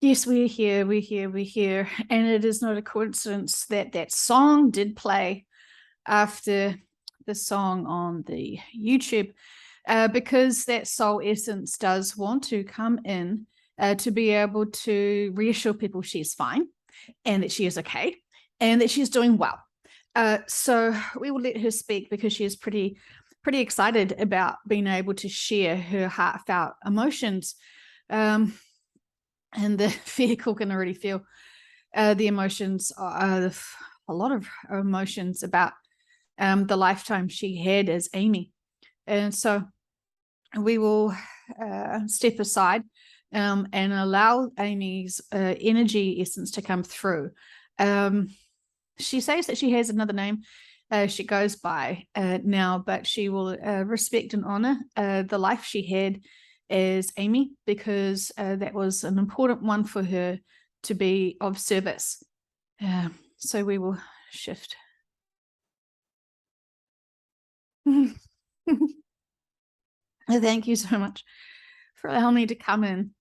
Yes, we're here, we're here, we're here. And it is not a coincidence that that song did play after the song on the YouTube, because that soul essence does want to come in to be able to reassure people she's fine and that she is okay and that she's doing well. So we will let her speak because she is pretty excited about being able to share her heartfelt emotions. And the vehicle can already feel the emotions, a lot of emotions about the lifetime she had as Amy. And so we will step aside and allow Amy's energy essence to come through. She says that she has another name she goes by now, but she will respect and honor the life she had as Amy, because that was an important one for her to be of service. So we will shift. Thank you so much for allowing me to come in.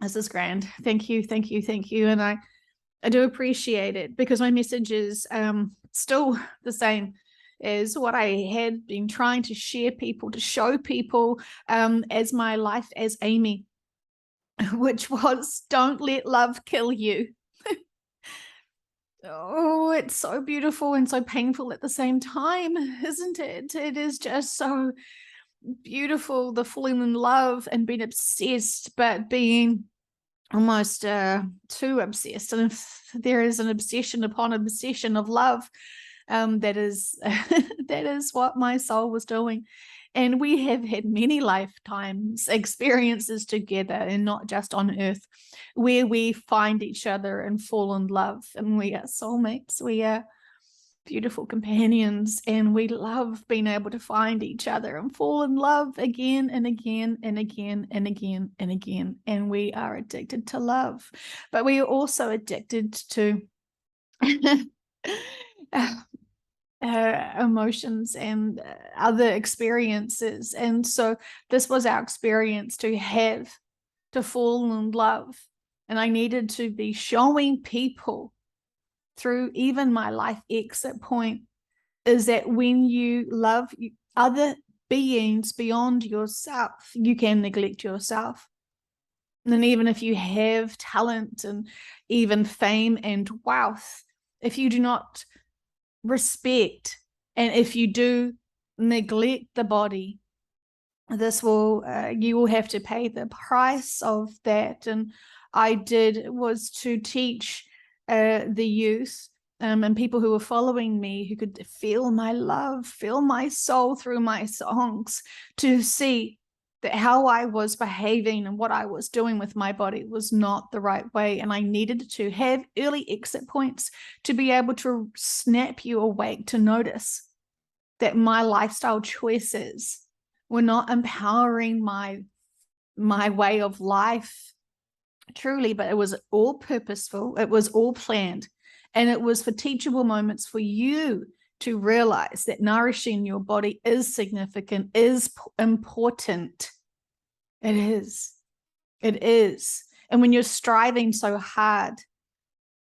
This is grand. Thank you, thank you, thank you. And I do appreciate it, because my message is still the same as what I had been trying to share people, to show people as my life as Amy, which was, don't let love kill you. Oh, it's so beautiful and so painful at the same time, isn't it? It is just so beautiful, the falling in love and being obsessed, but being almost too obsessed. And if there is an obsession upon obsession of love, that is that is what my soul was doing. And we have had many lifetimes experiences together, and not just on earth, where we find each other and fall in love, and we are soulmates, we are beautiful companions, and we love being able to find each other and fall in love again and again and again and again and again. And we are addicted to love, but we are also addicted to emotions and other experiences. And so this was our experience to have to fall in love. And I needed to be showing people through even my life exit point is that when you love other beings beyond yourself, you can neglect yourself. And even if you have talent and even fame and wealth, if you do not respect, and if you do neglect the body, this will you will have to pay the price of that. And I did was to teach the youth and people who were following me, who could feel my love, feel my soul through my songs, to see that how I was behaving and what I was doing with my body was not the right way. And I needed to have early exit points to be able to snap you awake, to notice that my lifestyle choices were not empowering my way of life truly, but it was all purposeful, it was all planned, and it was for teachable moments for you to realize that nourishing your body is significant, is important. It is. It is. And when you're striving so hard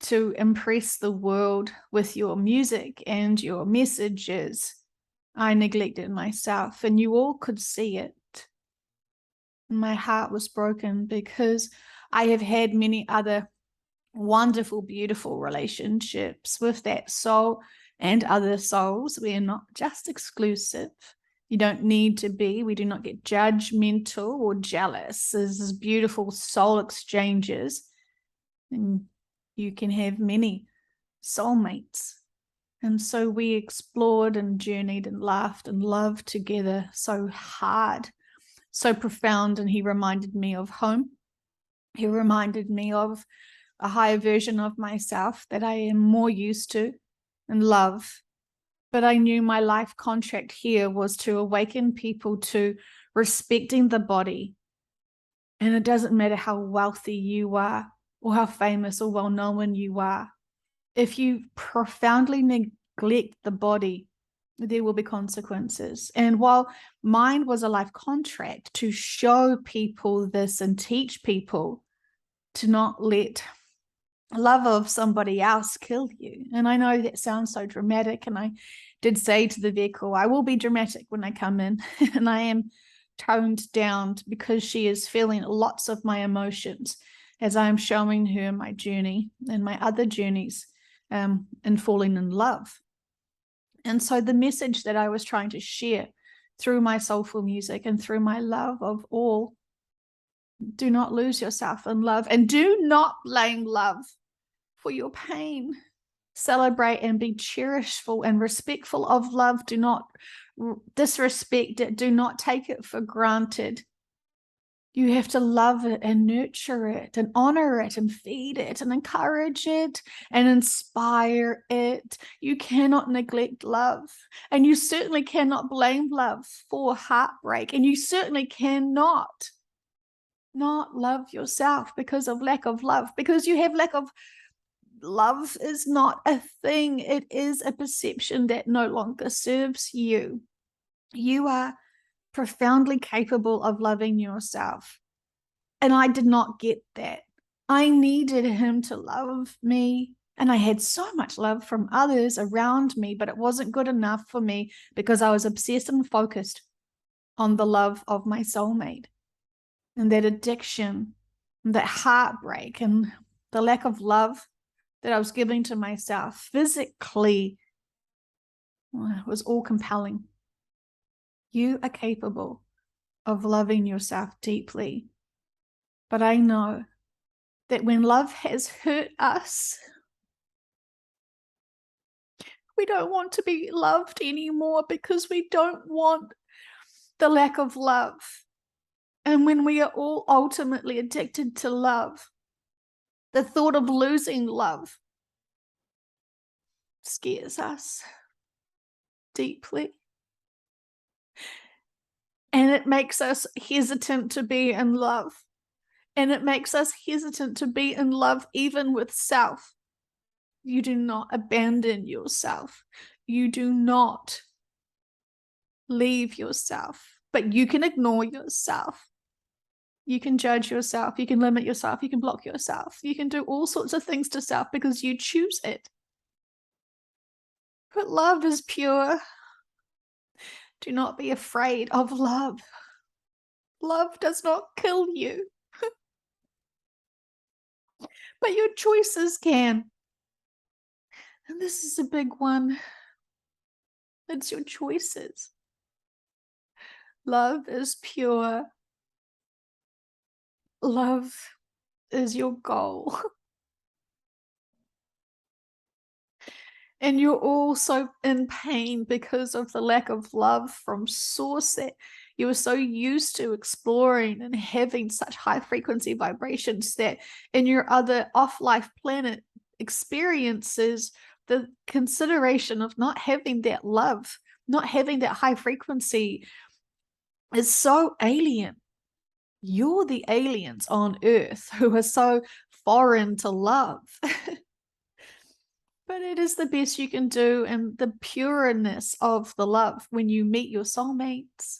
to impress the world with your music and your messages, I neglected myself, and you all could see it. My heart was broken, because I have had many other wonderful, beautiful relationships with that soul and other souls. We are not just exclusive. You don't need to be. We do not get judgmental or jealous. There's beautiful soul exchanges, and you can have many soulmates. And so we explored and journeyed and laughed and loved together so hard, so profound. And he reminded me of home. He reminded me of a higher version of myself that I am more used to and love. But I knew my life contract here was to awaken people to respecting the body. And it doesn't matter how wealthy you are or how famous or well-known you are. If you profoundly neglect the body, there will be consequences. And while mine was a life contract to show people this and teach people, to not let love of somebody else kill you. And I know that sounds so dramatic, and I did say to the vehicle, I will be dramatic when I come in, and I am toned down because she is feeling lots of my emotions as I am showing her my journey and my other journeys in falling in love. And so the message that I was trying to share through my soulful music and through my love of all, do not lose yourself in love, and do not blame love for your pain. Celebrate and be cherishful and respectful of love. Do not disrespect it. Do not take it for granted. You have to love it and nurture it and honor it and feed it and encourage it and inspire it. You cannot neglect love. And you certainly cannot blame love for heartbreak. And you certainly cannot not love yourself because of lack of love, because you have lack of love. Is not a thing. It is a perception that no longer serves you. You are profoundly capable of loving yourself. And I did not get that. I needed him to love me. And I had so much love from others around me, but it wasn't good enough for me because I was obsessed and focused on the love of my soulmate. And that addiction, and that heartbreak, and the lack of love that I was giving to myself physically was all compelling. You are capable of loving yourself deeply. But I know that when love has hurt us, we don't want to be loved anymore because we don't want the lack of love. And when we are all ultimately addicted to love, the thought of losing love scares us deeply. And it makes us hesitant to be in love. And it makes us hesitant to be in love even with self. You do not abandon yourself. You do not leave yourself, but you can ignore yourself. You can judge yourself. You can limit yourself. You can block yourself. You can do all sorts of things to self because you choose it. But love is pure. Do not be afraid of love. Love does not kill you. But your choices can. And this is a big one. It's your choices. Love is pure. Love is your goal. And you're also in pain because of the lack of love from source that you were so used to exploring and having such high frequency vibrations that in your other off-life planet experiences, the consideration of not having that love, not having that high frequency is so alien. You're the aliens on Earth who are so foreign to love. But it is the best you can do, and the pureness of the love when you meet your soulmates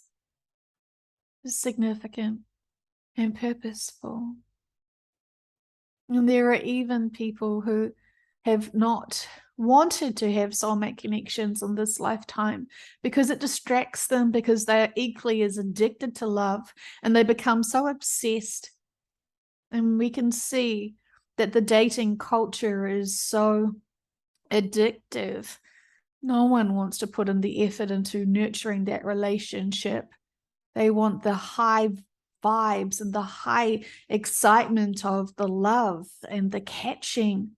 is significant and purposeful. And there are even people who have not wanted to have soulmate connections in this lifetime because it distracts them, because they are equally as addicted to love and they become so obsessed. And we can see that the dating culture is so addictive. No one wants to put in the effort into nurturing that relationship. They want the high vibes and the high excitement of the love and the catching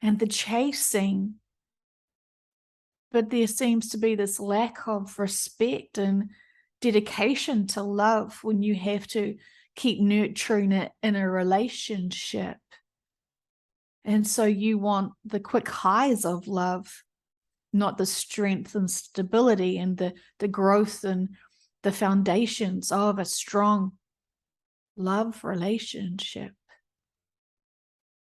and the chasing. But there seems to be this lack of respect and dedication to love when you have to keep nurturing it in a relationship. And so you want the quick highs of love, not the strength and stability and the growth and the foundations of a strong love relationship.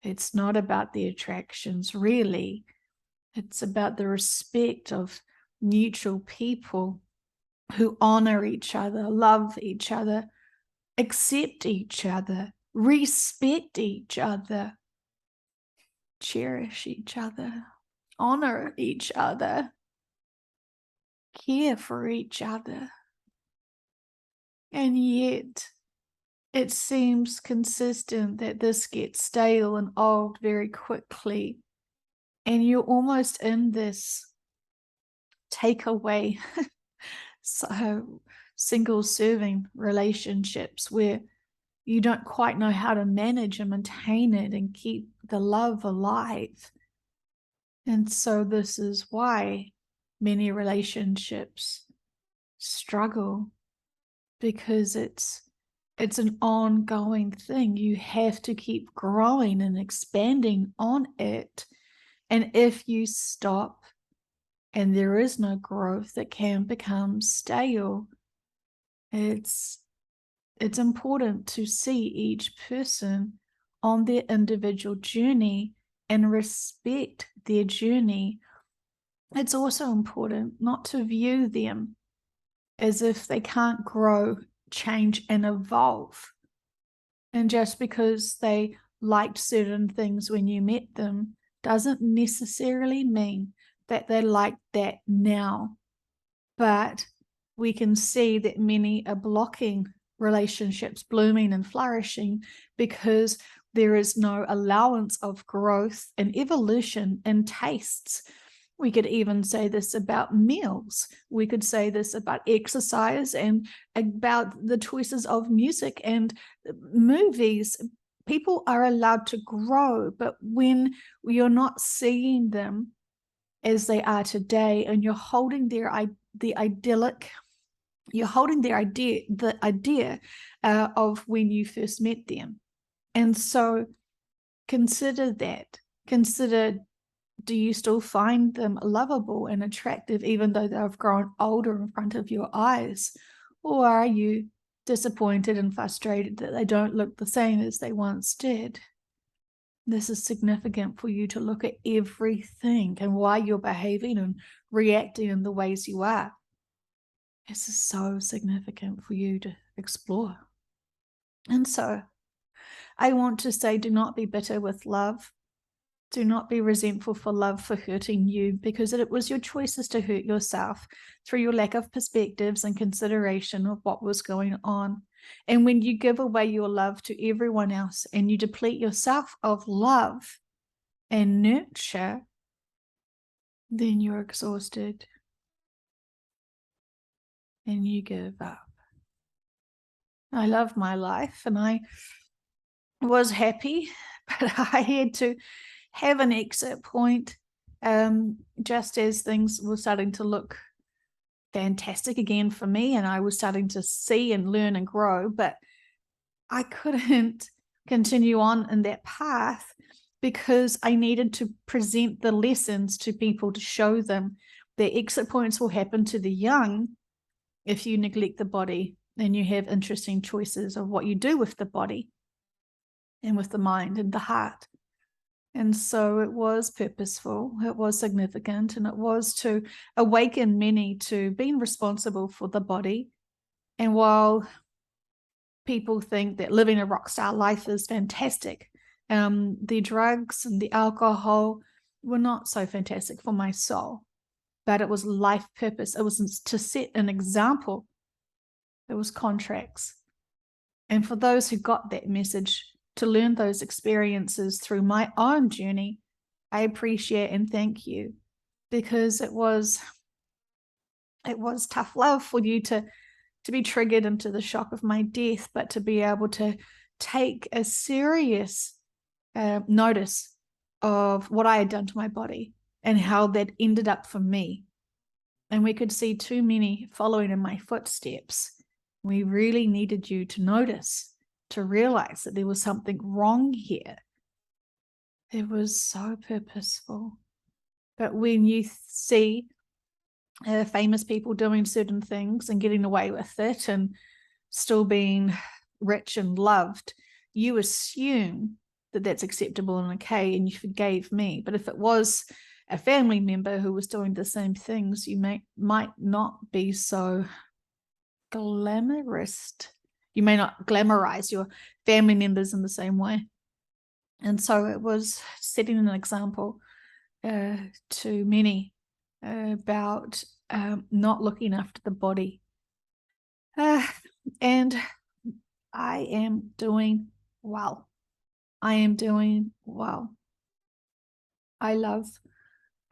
It's not about the attractions, really. It's about the respect of neutral people who honor each other, love each other, accept each other, respect each other, cherish each other, honor each other, care for each other. And yet it seems consistent that this gets stale and old very quickly. And you're almost in this takeaway, so single serving relationships where you don't quite know how to manage and maintain it and keep the love alive. And so this is why many relationships struggle, because it's an ongoing thing. You have to keep growing and expanding on it. And if you stop and there is no growth, it can become stale. It's important to see each person on their individual journey and respect their journey. It's also important not to view them as if they can't grow, change, and evolve. And just because they liked certain things when you met them doesn't necessarily mean that they like that now. But we can see that many are blocking relationships blooming and flourishing because there is no allowance of growth and evolution in tastes. We could even say this about meals. We could say this about exercise and about the choices of music and movies. People are allowed to grow, but when you're not seeing them as they are today and you're holding the idea of when you first met them. And so consider that. Consider, do you still find them lovable and attractive even though they've grown older in front of your eyes? Or are you disappointed and frustrated that they don't look the same as they once did? This is significant for you to look at everything and why you're behaving and reacting in the ways you are. This is so significant for you to explore. And so I want to say, do not be bitter with love. Do not be resentful for love for hurting you, because it was your choices to hurt yourself through your lack of perspectives and consideration of what was going on. And when you give away your love to everyone else and you deplete yourself of love and nurture, then you're exhausted and you give up. I love my life and I was happy, but I had to have an exit point just as things were starting to look fantastic again for me and I was starting to see and learn and grow, but I couldn't continue on in that path because I needed to present the lessons to people to show them that exit points will happen to the young if you neglect the body and you have interesting choices of what you do with the body and with the mind and the heart. And so it was purposeful, it was significant, and it was to awaken many to being responsible for the body. And while people think that living a rock star life is fantastic, the drugs and the alcohol were not so fantastic for my soul, but it was life purpose. It was to set an example. It was contracts. And for those who got that message, to learn those experiences through my own journey, I appreciate and thank you, because it was tough love for you to be triggered into the shock of my death, but to be able to take a serious notice of what I had done to my body and how that ended up for me. And we could see too many following in my footsteps. We really needed you to notice, to realize that there was something wrong here. It was so purposeful. But when you see famous people doing certain things and getting away with it and still being rich and loved, you assume that that's acceptable and okay, and you forgave me. But if it was a family member who was doing the same things, you might not be so glamorous You may not glamorize your family members in the same way. And so it was setting an example to many about not looking after the body. And I am doing well. I am doing well. I love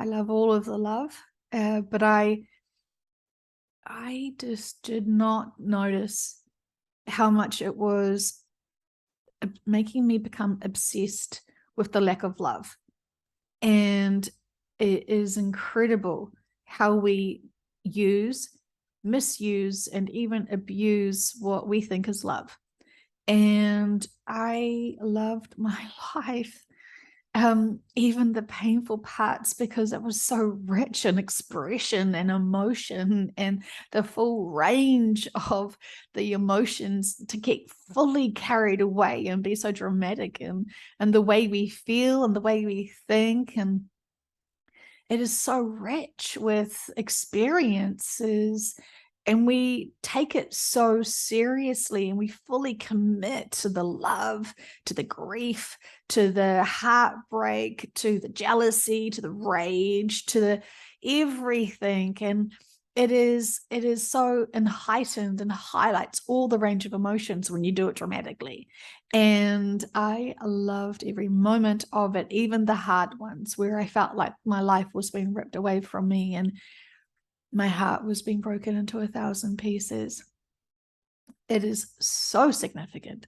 all of the love, but I just did not notice how much it was making me become obsessed with the lack of love. And it is incredible how we misuse, and even abuse what we think is love. And I loved my life, even the painful parts, because it was so rich in expression and emotion, and the full range of the emotions to get fully carried away and be so dramatic, and the way we feel and the way we think. And it is so rich with experiences, and we take it so seriously, and we fully commit to the love, to the grief, to the heartbreak, to the jealousy, to the rage, to the everything. And it is so heightened and highlights all the range of emotions when you do it dramatically. And I loved every moment of it, even the hard ones where I felt like my life was being ripped away from me and my heart was being broken into 1,000 pieces. It is so significant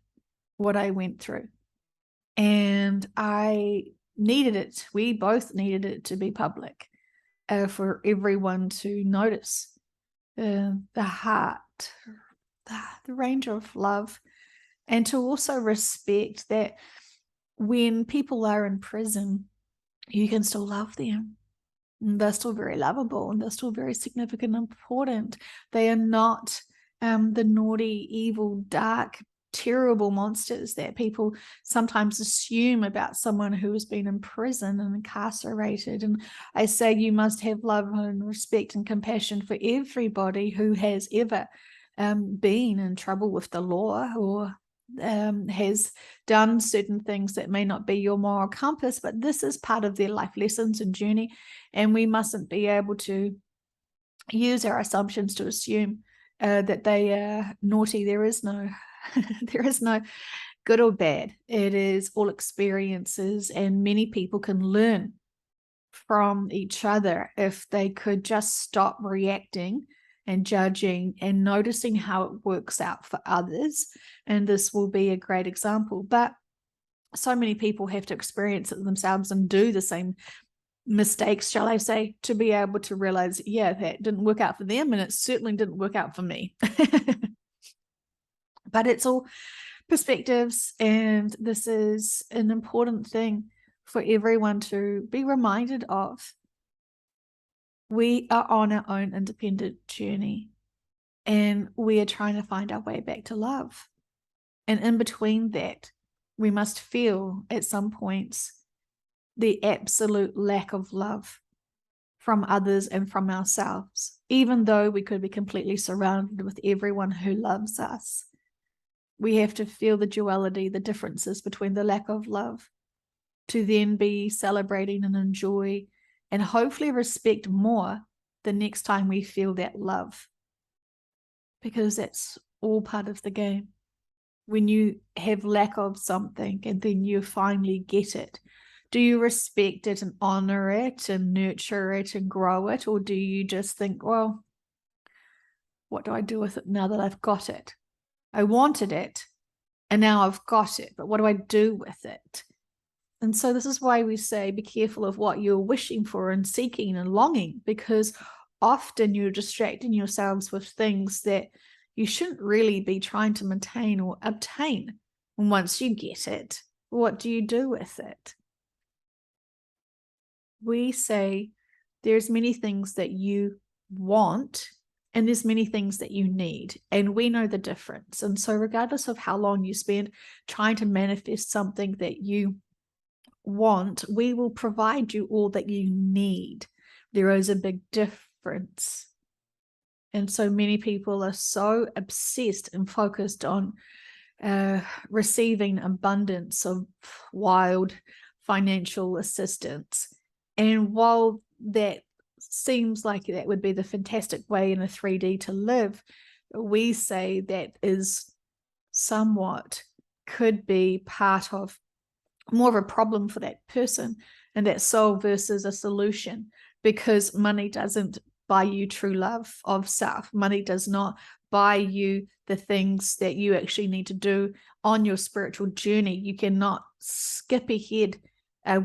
what I went through. And I needed it. We both needed it to be public, for everyone to notice the heart, the range of love, and to also respect that when people are in prison, you can still love them. They're still very lovable, and they're still very significant and important. They are not the naughty, evil, dark, terrible monsters that people sometimes assume about someone who has been in prison and incarcerated. And I say you must have love and respect and compassion for everybody who has ever been in trouble with the law, or has done certain things that may not be your moral compass, but this is part of their life lessons and journey. And we mustn't be able to use our assumptions to assume that they are naughty. There is no there is no good or bad. It is all experiences, and many people can learn from each other if they could just stop reacting and judging and noticing how it works out for others. And this will be a great example. But so many people have to experience it themselves and do the same mistakes, shall I say, to be able to realize, yeah, that didn't work out for them, and it certainly didn't work out for me. But it's all perspectives, and this is an important thing for everyone to be reminded of. We are on our own independent journey, and we are trying to find our way back to love. And in between that, we must feel at some points the absolute lack of love from others and from ourselves, even though we could be completely surrounded with everyone who loves us. We have to feel the duality, the differences between the lack of love, to then be celebrating and enjoy and hopefully respect more the next time we feel that love, because that's all part of the game. When you have lack of something and then you finally get it, do you respect it and honor it and nurture it and grow it? Or do you just think, well, what do I do with it now that I've got it? I wanted it and now I've got it, but what do I do with it? And so this is why we say be careful of what you're wishing for and seeking and longing, because often you're distracting yourselves with things that you shouldn't really be trying to maintain or obtain. And once you get it, what do you do with it? We say there's many things that you want and there's many things that you need, and we know the difference. And so regardless of how long you spend trying to manifest something that you want, we will provide you all that you need. There is a big difference. And so many people are so obsessed and focused on receiving abundance of wild financial assistance. And while that seems like that would be the fantastic way in a 3D to live, we say that is somewhat could be part of more of a problem for that person, and that solve versus a solution, because money doesn't buy you true love of self. Money does not buy you the things that you actually need to do on your spiritual journey. You cannot skip ahead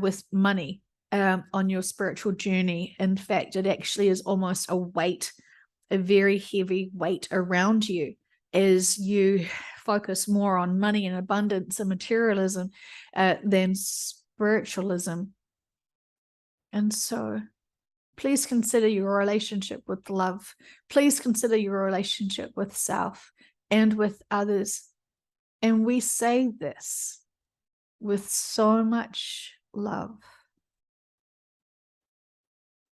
with money on your spiritual journey. In fact, it actually is almost a weight, a very heavy weight around you as you focus more on money and abundance and materialism than spiritualism. And so please consider your relationship with love. Please consider your relationship with self and with others. And we say this with so much love.